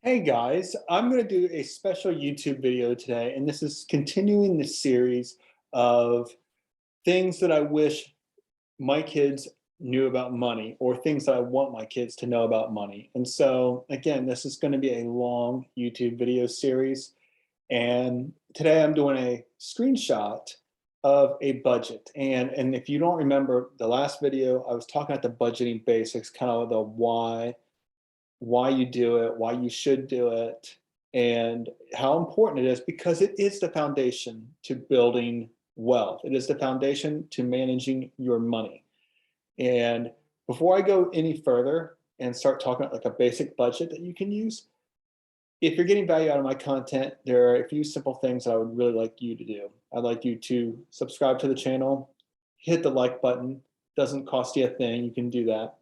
Hey guys, I'm going to do a special YouTube video today, and this is continuing the series of things that I wish my kids knew about money or things that I want my kids to know about money. And so, again, this is going to be a long YouTube video series. And today I'm doing a screenshot of a budget. And if you don't remember the last video, I was talking about the budgeting basics, kind of the why you do it, why you should do it, and how important it is because it is the foundation to building wealth. It is the foundation to managing your money. And before I go any further and start talking about like a basic budget that you can use, if you're getting value out of my content, there are a few simple things that I would really like you to do. I'd like you to subscribe to the channel, hit the like button, doesn't cost you a thing, you can do that.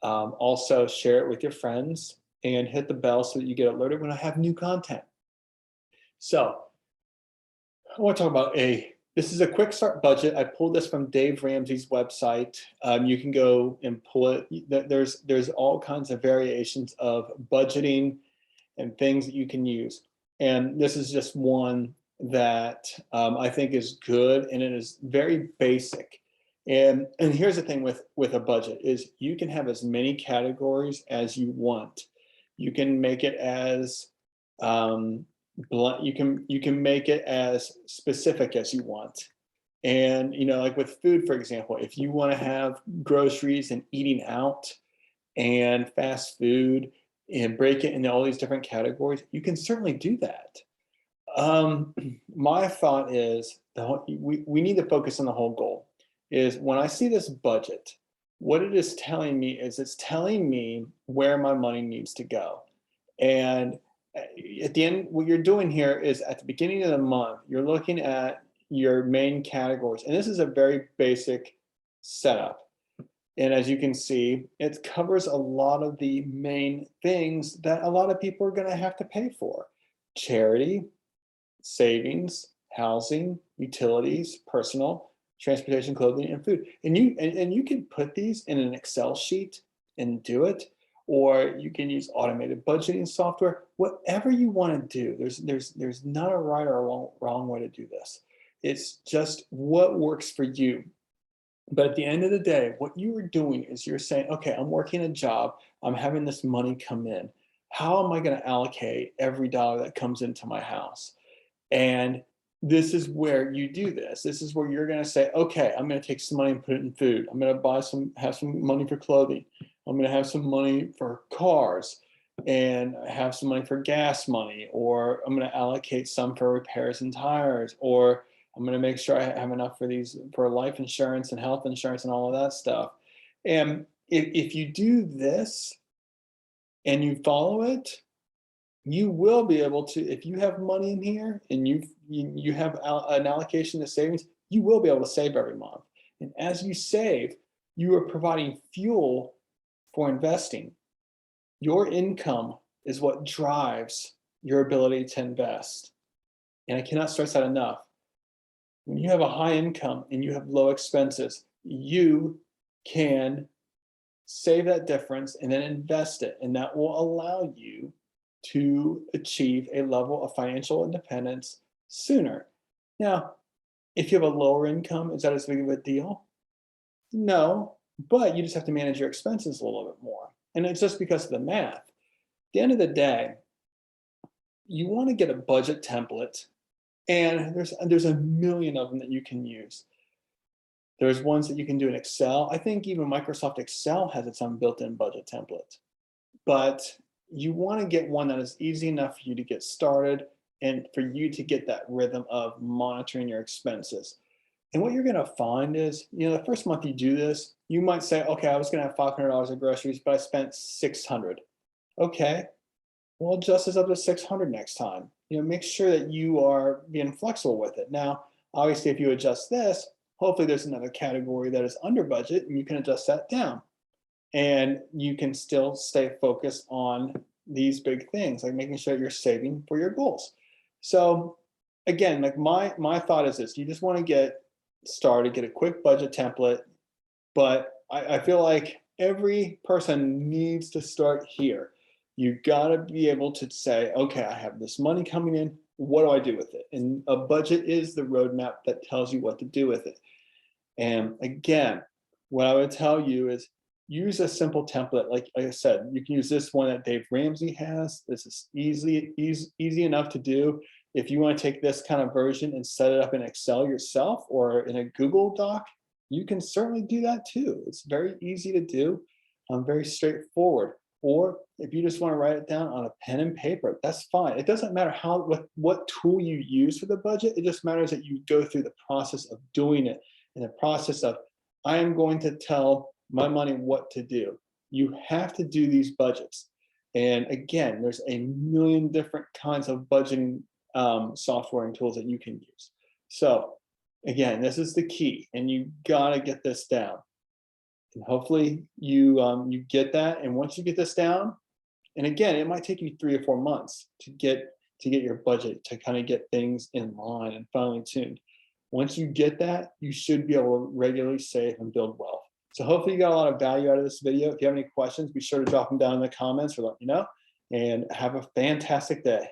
Also, share it with your friends and hit the bell so that you get alerted when I have new content. So, I want to talk about this is a quick start budget. I pulled this from Dave Ramsey's website. You can go and pull it. There's all kinds of variations of budgeting and things that you can use. And this is just one that I think is good, and it is very basic. And here's the thing with a budget is you can have as many categories as you want. You can make it as blunt. You can make it as specific as you want. And like with food, for example, if you want to have groceries and eating out and fast food and break it into all these different categories, you can certainly do that. My thought is we need to focus on the whole goal. Is when I see this budget, what it is telling me is it's telling me where my money needs to go. And at the end, what you're doing here is at the beginning of the month, you're looking at your main categories. And this is a very basic setup. And as you can see, it covers a lot of the main things that a lot of people are going to have to pay for: charity, savings, housing, utilities, personal, transportation, clothing, and food. And you can put these in an Excel sheet and do it, or you can use automated budgeting software. Whatever you want to do, there's not a right or wrong way to do this. It's just what works for you. But at the end of the day, what you are doing is you're saying, okay, I'm working a job, I'm having this money come in. How am I going to allocate every dollar that comes into my house? And this is where you do this. This is where you're going to say, okay, I'm going to take some money and put it in food. I'm going to have some money for clothing. I'm going to have some money for cars and have some money for gas money, or I'm going to allocate some for repairs and tires, or I'm going to make sure I have enough for life insurance and health insurance and all of that stuff. And if you do this and you follow it, you will be able to, if you have money in here and you have an allocation to savings, you will be able to save every month. And as you save, you are providing fuel for investing. Your income is what drives your ability to invest. And I cannot stress that enough. When you have a high income and you have low expenses, you can save that difference and then invest it. And that will allow you to achieve a level of financial independence sooner. Now, if you have a lower income, is that as big of a deal? No, but you just have to manage your expenses a little bit more. And it's just because of the math. At the end of the day, you want to get a budget template, and there's a million of them that you can use. There's ones that you can do in Excel. I think even Microsoft Excel has its own built-in budget template. But you want to get one that is easy enough for you to get started and for you to get that rhythm of monitoring your expenses. And what you're going to find is, the first month you do this, you might say, okay, I was going to have $500 of groceries, but I spent 600. Okay, well, adjust this up to 600 next time. Make sure that you are being flexible with it. Now, obviously, if you adjust this, hopefully there's another category that is under budget and you can adjust that down. And you can still stay focused on these big things, like making sure you're saving for your goals. So again, like my thought is this: you just want to get started, get a quick budget template. But I feel like every person needs to start here. You got to be able to say, okay, I have this money coming in. What do I do with it? And a budget is the roadmap that tells you what to do with it. And again, what I would tell you is use a simple template. Like I said, you can use this one that Dave Ramsey has. This is easy enough to do. If you want to take this kind of version and set it up in Excel yourself or in a Google Doc, you can certainly do that too. It's very easy to do, very straightforward. Or if you just want to write it down on a pen and paper, that's fine. It doesn't matter what tool you use for the budget. It just matters that you go through the process of doing it, in the process of, I am going to tell my money what to do. You have to do these budgets. And again, there's a million different kinds of budgeting software and tools that you can use. So again, this is the key, and you gotta get this down. And hopefully you get that. And once you get this down, and again, it might take you 3 or 4 months to get your budget to kind of get things in line and finely tuned. Once you get that, you should be able to regularly save and build wealth. So hopefully you got a lot of value out of this video. If you have any questions, be sure to drop them down in the comments or let me know. And have a fantastic day.